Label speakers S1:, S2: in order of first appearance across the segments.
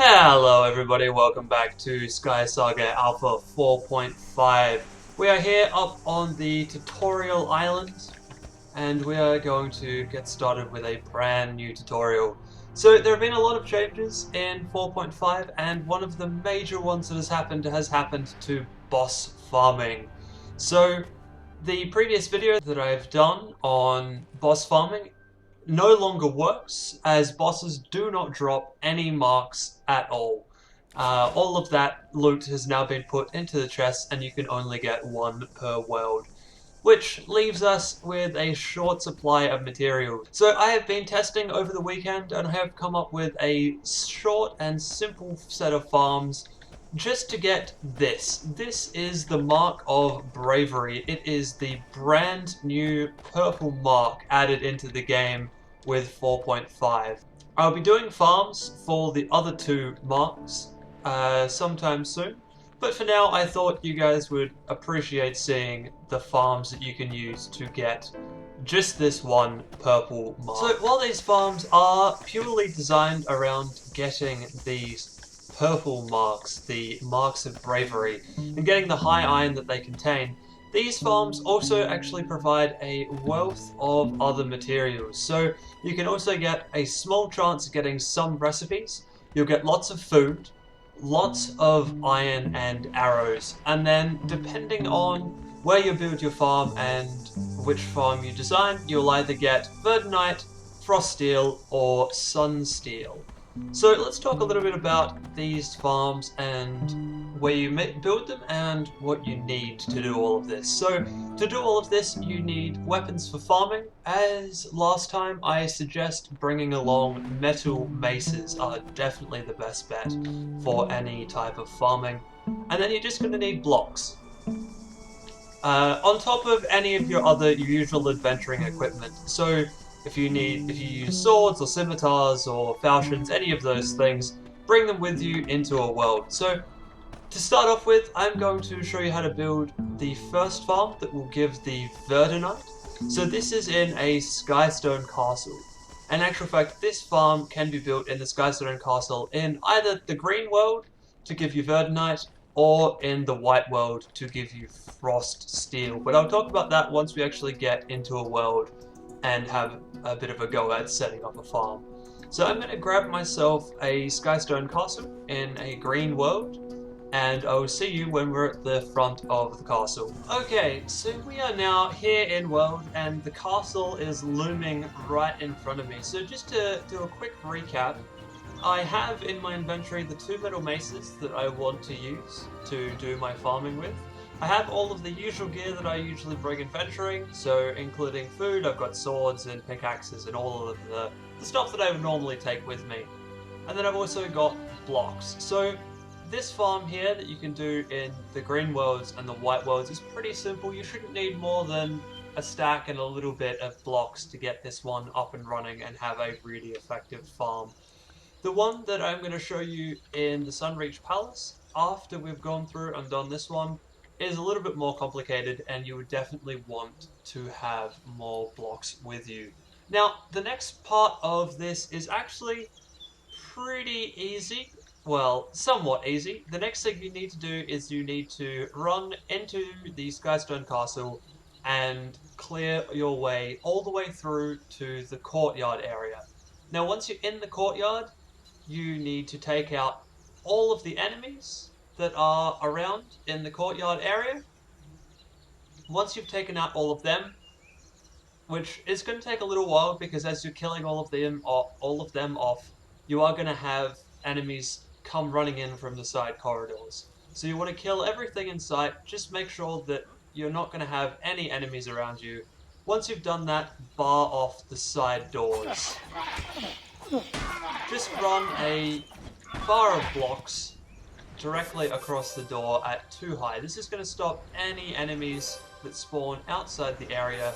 S1: Hello everybody, welcome back to SkySaga Alpha 4.5. We are here up on the tutorial island, and we are going to get started with a brand new tutorial. So there have been a lot of changes in 4.5, and one of the major ones that has happened to boss farming. So the previous video that I've done on boss farming no longer works, as bosses do not drop any marks at all. All of that loot has now been put into the chest, and you can only get one per world, which leaves us with a short supply of material. So I have been testing over the weekend, and I have come up with a short and simple set of farms just to get this. This is the Mark of Bravery. It is the brand new purple mark added into the game with 4.5. I'll be doing farms for the other two marks sometime soon, but for now I thought you guys would appreciate seeing the farms that you can use to get just this one purple mark. So while these farms are purely designed around getting these purple marks, the marks of bravery, and getting the high iron that they contain, these farms also actually provide a wealth of other materials. So you can also get a small chance of getting some recipes, you'll get lots of food, lots of iron and arrows, and then depending on where you build your farm and which farm you design, you'll either get verdinite, frost steel, or sun steel. So let's talk a little bit about these farms and where you build them and what you need to do all of this. So to do all of this you need weapons for farming. As last time, I suggest bringing along metal maces are definitely the best bet for any type of farming. And then you're just going to need blocks. On top of any of your other usual adventuring equipment. So if you use swords or scimitars or falchions, any of those things, bring them with you into a world. So to start off with, I'm going to show you how to build the first farm that will give the verdinite. So this is in a skystone castle. In actual fact, this farm can be built in the skystone castle in either the green world to give you verdinite, or in the white world to give you frost steel. But I'll talk about that once we actually get into a world and have a bit of a go at setting up a farm. So I'm going to grab myself a skystone castle in a green world, and I'll see you when we're at the front of the castle. Okay, so we are now here in world, and the castle is looming right in front of me. So just to do a quick recap, I have in my inventory the two metal maces that I want to use to do my farming with. I have all of the usual gear that I usually bring adventuring, so including food, I've got swords and pickaxes and all of the stuff that I would normally take with me. And then I've also got blocks. So this farm here that you can do in the green worlds and the white worlds is pretty simple. You shouldn't need more than a stack and a little bit of blocks to get this one up and running and have a really effective farm. The one that I'm going to show you in the Sunreach Palace, after we've gone through and done this one, is a little bit more complicated, and you would definitely want to have more blocks with you. Now, the next part of this is actually pretty easy. Well, somewhat easy. The next thing you need to do is you need to run into the Skystone Castle and clear your way all the way through to the courtyard area. Now, once you're in the courtyard, you need to take out all of the enemies that are around in the courtyard area. Once you've taken out all of them, which is going to take a little while because as you're killing all of them off, you are going to have enemies come running in from the side corridors. So you want to kill everything in sight. Just make sure that you're not going to have any enemies around you. Once you've done that, bar off the side doors. Just run a bar of blocks directly across the door at 2 high. This is going to stop any enemies that spawn outside the area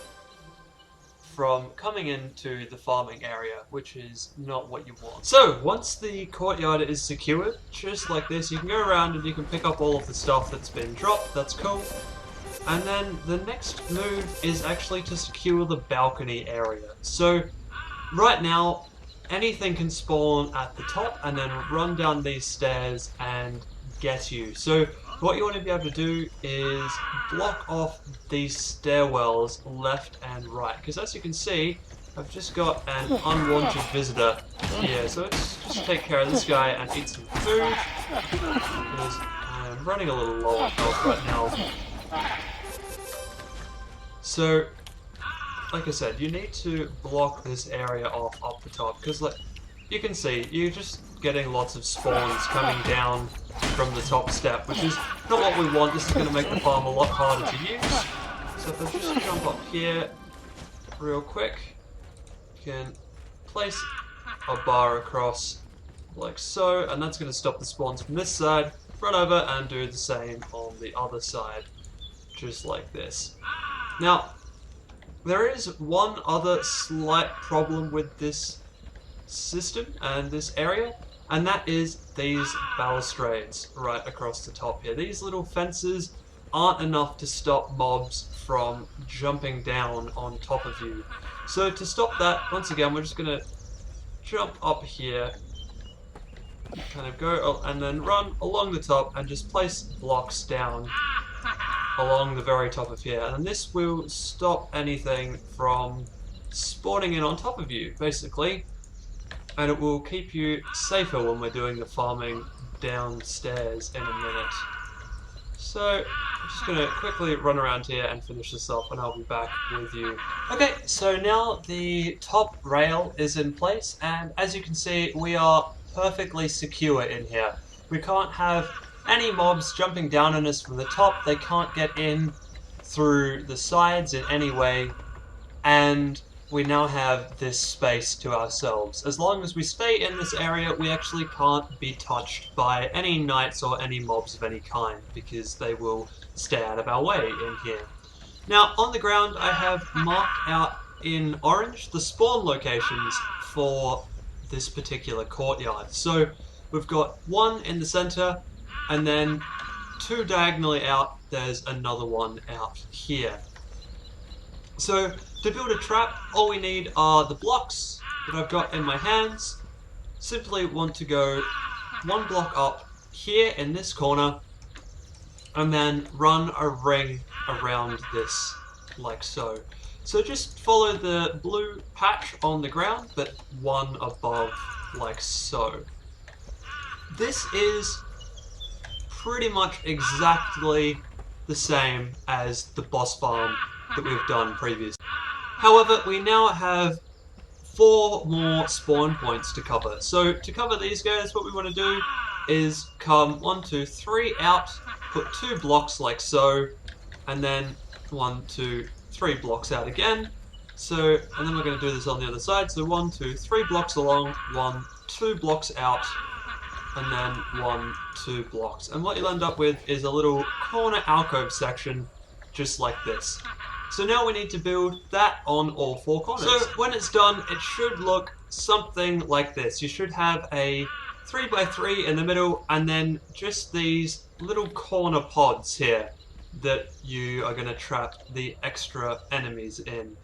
S1: from coming into the farming area, which is not what you want. So, once the courtyard is secured, just like this, you can go around and you can pick up all of the stuff that's been dropped. That's cool. And then the next move is actually to secure the balcony area. So, right now, anything can spawn at the top and then run down these stairs and get you. So what you want to be able to do is block off these stairwells left and right, because as you can see, I've just got an unwanted visitor here. So let's just take care of this guy and eat some food, because I'm running a little low on health right now. So like I said, you need to block this area off up the top, because like you can see, you're just getting lots of spawns coming down from the top step, which is not what we want. This is going to make the farm a lot harder to use. So if I just jump up here real quick, you can place a bar across like so, and that's going to stop the spawns from this side. Run over and do the same on the other side, just like this. Now, there is one other slight problem with this system and this area, and that is these balustrades right across the top here. These little fences aren't enough to stop mobs from jumping down on top of you. So to stop that, once again, we're just going to jump up here, kind of go and then run along the top and just place blocks down along the very top of here, and this will stop anything from spawning in on top of you, basically, and it will keep you safer when we're doing the farming downstairs in a minute. So I'm just going to quickly run around here and finish this off, and I'll be back with you. Okay, so now the top rail is in place, and as you can see, we are perfectly secure in here. We can't have any mobs jumping down on us from the top. They can't get in through the sides in any way, and we now have this space to ourselves. As long as we stay in this area, we actually can't be touched by any knights or any mobs of any kind, because they will stay out of our way in here. Now, on the ground, I have marked out in orange the spawn locations for this particular courtyard. So we've got one in the center, and then two diagonally out, there's another one out here. So to build a trap, all we need are the blocks that I've got in my hands. Simply want to go one block up here in this corner, and then run a ring around this, like so. So just follow the blue patch on the ground, but one above, like so. This is pretty much exactly the same as the boss farm that we've done previously. However, we now have 4 more spawn points to cover. So to cover these guys, what we want to do is come 1, 2, 3 out, put 2 blocks like so, and then 1, 2, 3 blocks out again. So, and then we're going to do this on the other side. So 1, 2, 3 blocks along, 1, 2 blocks out, and then 1, 2 blocks. And what you'll end up with is a little corner alcove section, just like this. So now we need to build that on all 4 corners. So when it's done, it should look something like this. You should have a 3x3 in the middle, and then just these little corner pods here that you are going to trap the extra enemies in.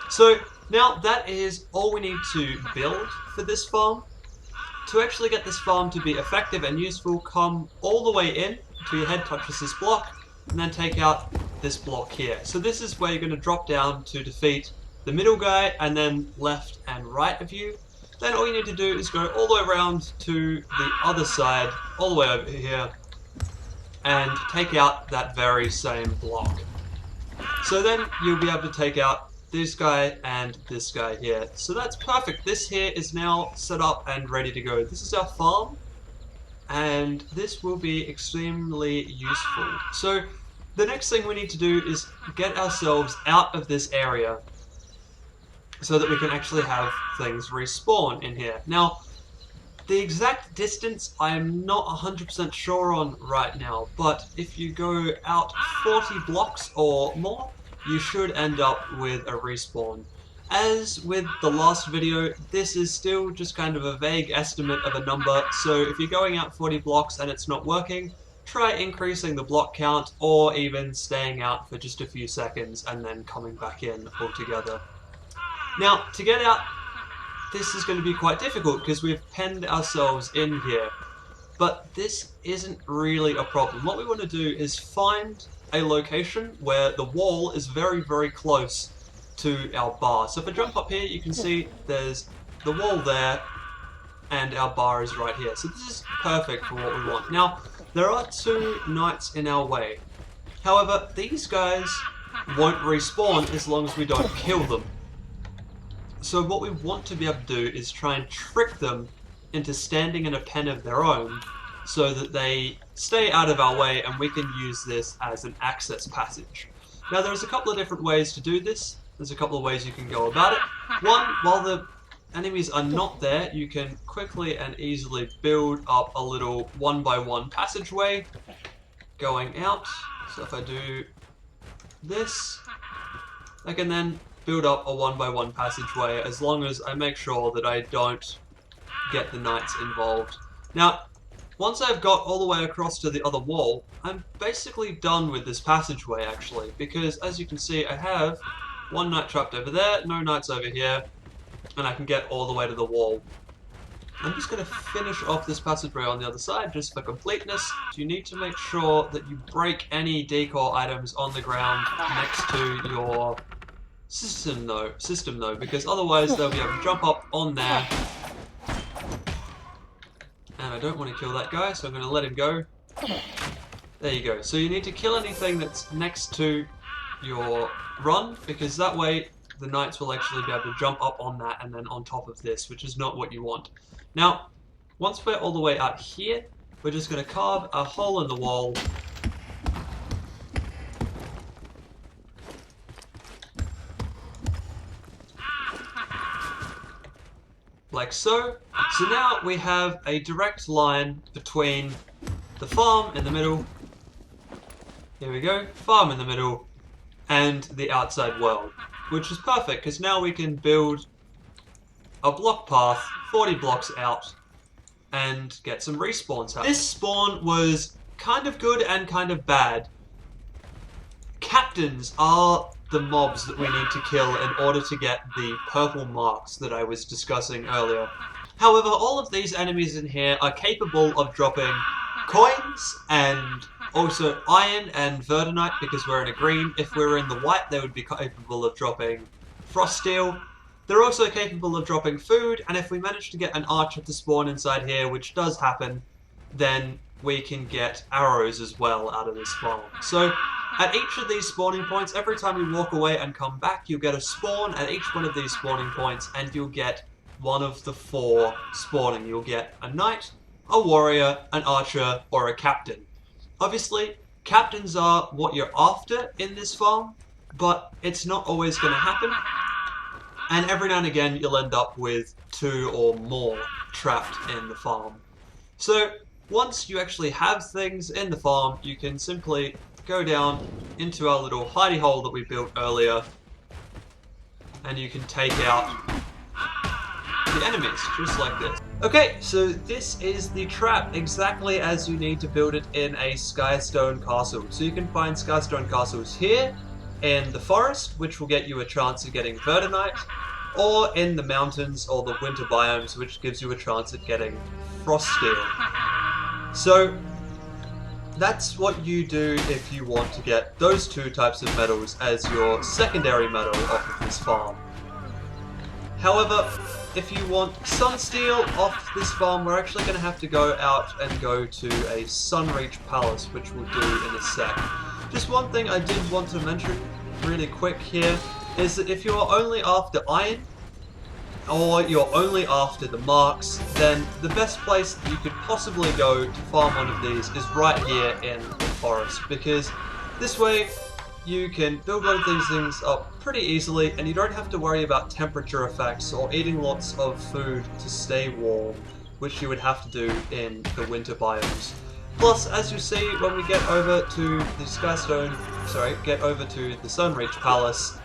S1: So now that is all we need to build for this farm. To actually get this farm to be effective and useful, come all the way in until your head touches this block, and then take out this block here. So this is where you're going to drop down to defeat the middle guy, and then left and right of you. Then all you need to do is go all the way around to the other side, all the way over here, and take out that very same block. So then you'll be able to take out this guy and this guy here. So that's perfect. This here is now set up and ready to go. This is our farm, and this will be extremely useful. So the next thing we need to do is get ourselves out of this area so that we can actually have things respawn in here. Now, the exact distance I'm not 100% sure on right now, but if you go out 40 blocks or more, you should end up with a respawn. As with the last video, this is still just kind of a vague estimate of a number, so if you're going out 40 blocks and it's not working, try increasing the block count, or even staying out for just a few seconds and then coming back in altogether. Now, to get out this is going to be quite difficult because we've penned ourselves in here. But this isn't really a problem. What we want to do is find a location where the wall is very, very close to our bar. So if I jump up here, you can see there's the wall there, and our bar is right here. So this is perfect for what we want. Now, there are 2 knights in our way. However, these guys won't respawn as long as we don't kill them. So what we want to be able to do is try and trick them into standing in a pen of their own so that they stay out of our way and we can use this as an access passage. Now there's a couple of different ways to do this. There's a couple of ways you can go about it. One, while the enemies are not there, you can quickly and easily build up a little 1x1 passageway going out. So if I do this, I can then build up a 1x1 passageway as long as I make sure that I don't get the knights involved. Now, once I've got all the way across to the other wall, I'm basically done with this passageway actually, because as you can see I have 1 knight trapped over there, no knights over here, and I can get all the way to the wall. I'm just going to finish off this passageway on the other side just for completeness. You need to make sure that you break any decor items on the ground next to your system though, because otherwise they'll be able to jump up on there. And I don't want to kill that guy, so I'm going to let him go. There you go. So you need to kill anything that's next to your run, because that way the knights will actually be able to jump up on that and then on top of this, which is not what you want. Now, once we're all the way out here, we're just going to carve a hole in the wall. Like so. So now we have a direct line between the farm in the middle, here we go, farm in the middle, and the outside world, which is perfect because now we can build a block path 40 blocks out and get some respawns out. This spawn was kind of good and kind of bad. Captains are the mobs that we need to kill in order to get the purple marks that I was discussing earlier. However, all of these enemies in here are capable of dropping coins and also iron and verdinite because we're in a green. If we were in the white, they would be capable of dropping frost steel. They're also capable of dropping food, and if we manage to get an archer to spawn inside here, which does happen, then we can get arrows as well out of this farm. So at each of these spawning points, every time you walk away and come back, you'll get a spawn at each one of these spawning points, and you'll get one of the 4 spawning. You'll get a knight, a warrior, an archer, or a captain. Obviously, captains are what you're after in this farm, but it's not always going to happen. And every now and again, you'll end up with 2 or more trapped in the farm. So once you actually have things in the farm, you can simply go down into our little hidey hole that we built earlier, and you can take out the enemies, just like this. Okay, so this is the trap, exactly as you need to build it in a Skystone castle. So you can find Skystone castles here, in the forest, which will get you a chance of getting verdinite, or in the mountains or the winter biomes, which gives you a chance at getting frost steel. So that's what you do if you want to get those 2 types of metals as your secondary metal off of this farm. However, if you want sunsteel off this farm, we're actually going to have to go out and go to a Sunreach Palace, which we'll do in a sec. Just one thing I did want to mention really quick here is that if you're only after iron, or you're only after the marks, then the best place that you could possibly go to farm one of these is right here in the forest, because this way you can build one of these things up pretty easily and you don't have to worry about temperature effects or eating lots of food to stay warm, which you would have to do in the winter biomes. Plus, as you see, when we get over to the Sunreach Palace,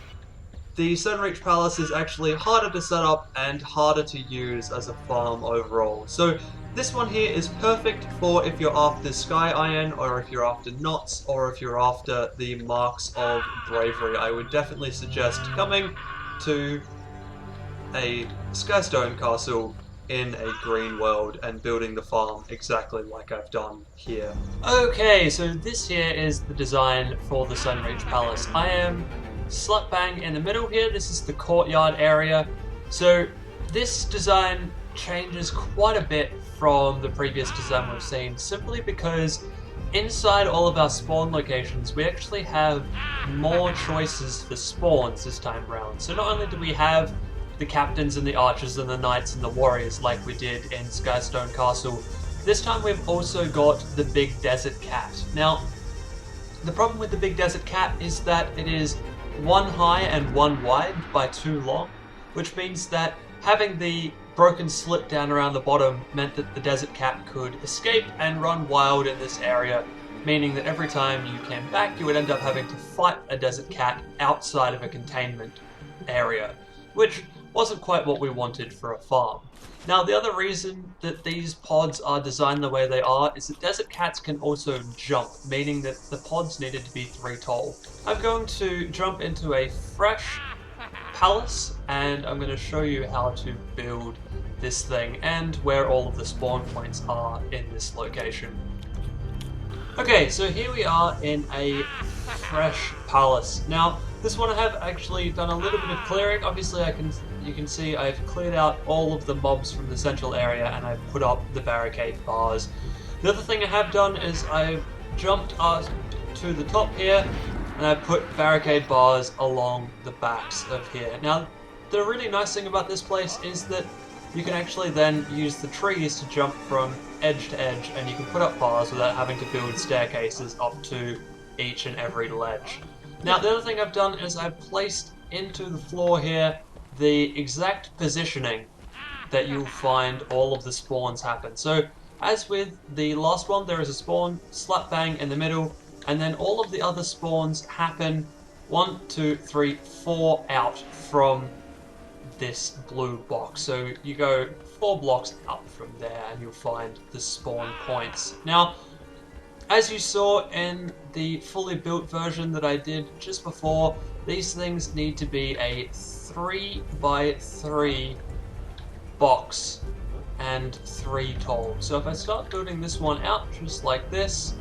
S1: the Sunreach Palace is actually harder to set up and harder to use as a farm overall. So this one here is perfect for if you're after Sky Iron, or if you're after knots, or if you're after the marks of bravery. I would definitely suggest coming to a Skystone castle in a green world and building the farm exactly like I've done here. Okay, so this here is the design for the Sunreach Palace. I am slap bang in the middle here. This is the courtyard area. So this design changes quite a bit from the previous design we've seen, simply because inside all of our spawn locations we actually have more choices for spawns this time around. So not only do we have the captains and the archers and the knights and the warriors like we did in Skystone Castle, this time we've also got the big desert cat. Now, the problem with the big desert cat is that it is 1 high and 1 wide by 2 long, which means that having the broken slit down around the bottom meant that the desert cat could escape and run wild in this area, meaning that every time you came back you would end up having to fight a desert cat outside of a containment area, which wasn't quite what we wanted for a farm. Now, the other reason that these pods are designed the way they are is that desert cats can also jump, meaning that the pods needed to be 3 tall. I'm going to jump into a fresh palace and I'm going to show you how to build this thing and where all of the spawn points are in this location. Okay, so here we are in a fresh palace. Now, this one I have actually done a little bit of clearing. Obviously, you can see I've cleared out all of the mobs from the central area and I've put up the barricade bars. The other thing I have done is I've jumped up to the top here and I've put barricade bars along the backs of here. Now, the really nice thing about this place is that you can actually then use the trees to jump from edge to edge, and you can put up bars without having to build staircases up to each and every ledge. Now, the other thing I've done is I've placed into the floor here the exact positioning that you'll find all of the spawns happen. So, as with the last one, there is a spawn slap bang in the middle, and then all of the other spawns happen 1, 2, 3, 4 out from this blue box. So you go 4 blocks out from there and you'll find the spawn points. Now, as you saw in the fully built version that I did just before, these things need to be a 3 by 3 box and 3 tall. So if I start building this one out just like this,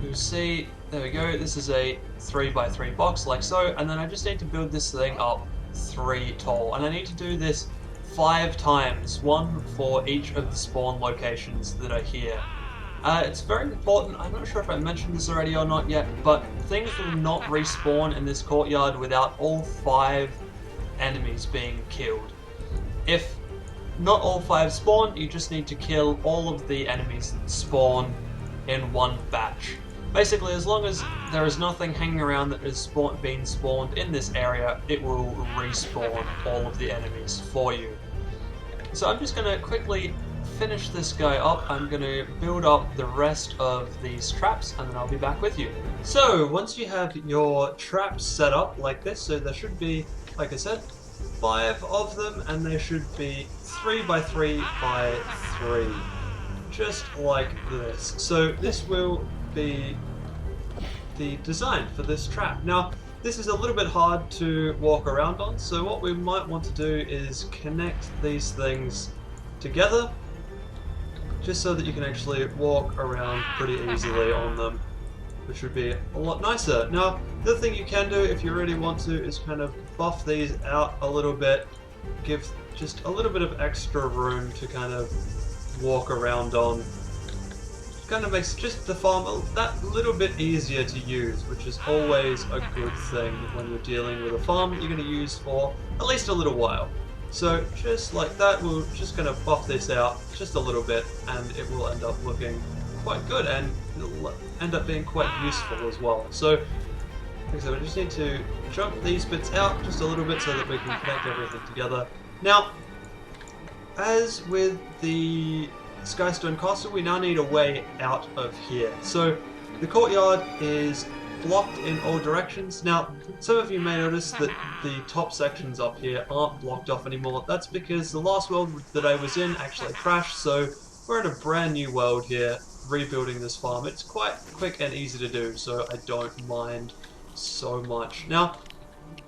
S1: you'll see, there we go, this is a 3 by 3 box like so, and then I just need to build this thing up 3 tall, and I need to do this 5 times, 1 for each of the spawn locations that are here. It's very important, I'm not sure if I mentioned this already or not yet, but things will not respawn in this courtyard without all 5 enemies being killed. If not all 5 spawn, you just need to kill all of the enemies that spawn in one batch. Basically, as long as there is nothing hanging around that is being spawned in this area, it will respawn all of the enemies for you. So I'm just going to quickly finish this guy up. I'm going to build up the rest of these traps and then I'll be back with you. So once you have your traps set up like this, so there should be, like I said, 5 of them, and they should be 3 by 3 by 3. Just like this. So this will be the design for this trap. Now, this is a little bit hard to walk around on, so what we might want to do is connect these things together, just so that you can actually walk around pretty easily on them, which would be a lot nicer. Now, the other thing you can do if you really want to is kind of buff these out a little bit, give just a little bit of extra room to kind of walk around on. Kind of makes just the farm that little bit easier to use, which is always a good thing when you're dealing with a farm that you're going to use for at least a little while. So just like that, we're just going to buff this out just a little bit and it will end up looking quite good and it'll end up being quite useful as well. So, like I said, we just need to jump these bits out just a little bit so that we can connect everything together. Now, as with the Skystone Castle, we now need a way out of here. So the courtyard is blocked in all directions. Now, some of you may notice that the top sections up here aren't blocked off anymore. That's because the last world that I was in actually crashed, so we're in a brand new world here, rebuilding this farm. It's quite quick and easy to do, so I don't mind so much. Now,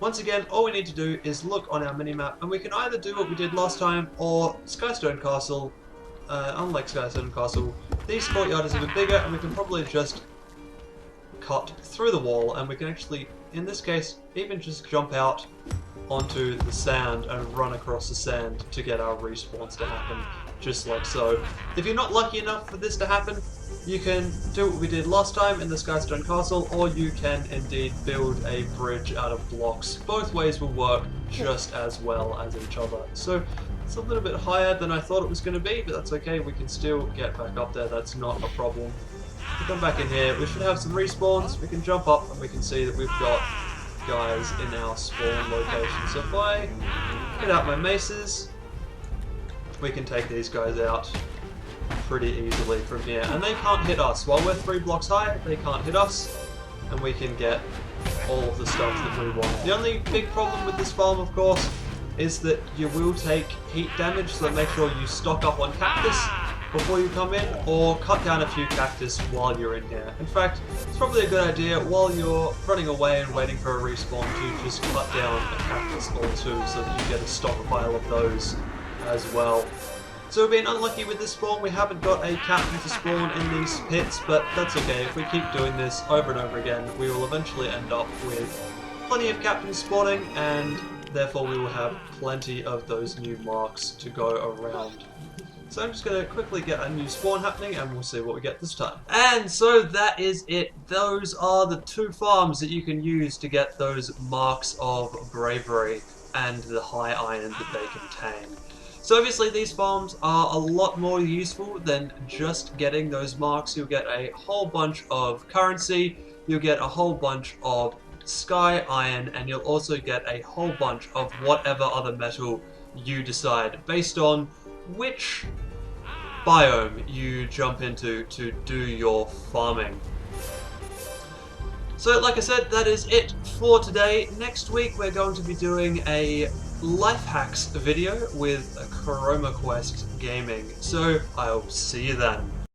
S1: Once again, all we need to do is look on our minimap, and we can either do what we did last time, or Skystone Castle. Unlike Skystone Castle, this courtyard is a bit bigger, and we can probably just cut through the wall, and we can actually, in this case, even just jump out onto the sand and run across the sand to get our respawns to happen, just like so. If you're not lucky enough for this to happen, you can do what we did last time in the Skystone Castle, or you can indeed build a bridge out of blocks. Both ways will work just as well as each other. So it's a little bit higher than I thought it was going to be, but that's okay, we can still get back up there, that's not a problem. If we come back in here, we should have some respawns, we can jump up and we can see that we've got guys in our spawn location. So if I get out my maces, we can take these guys out pretty easily from here. And they can't hit us. While we're 3 blocks high, they can't hit us, and we can get all of the stuff that we want. The only big problem with this farm, of course, is that you will take heat damage, so make sure you stock up on cactus before you come in, or cut down a few cactus while you're in here. In fact, it's probably a good idea while you're running away and waiting for a respawn to just cut down a cactus or 2 so that you get a stockpile of those as well. So we've been unlucky with this spawn, we haven't got a captain to spawn in these pits, but that's okay. If we keep doing this over and over again, we will eventually end up with plenty of captains spawning, and therefore we will have plenty of those new marks to go around. So I'm just going to quickly get a new spawn happening, and we'll see what we get this time. And so that is it. Those are the 2 farms that you can use to get those marks of bravery and the high iron that they contain. So obviously these farms are a lot more useful than just getting those marks. You'll get a whole bunch of currency, you'll get a whole bunch of sky iron, and you'll also get a whole bunch of whatever other metal you decide based on which biome you jump into to do your farming. So like I said, that is it for today. Next week we're going to be doing a life hacks video with Chroma Quest Gaming. So I'll see you then.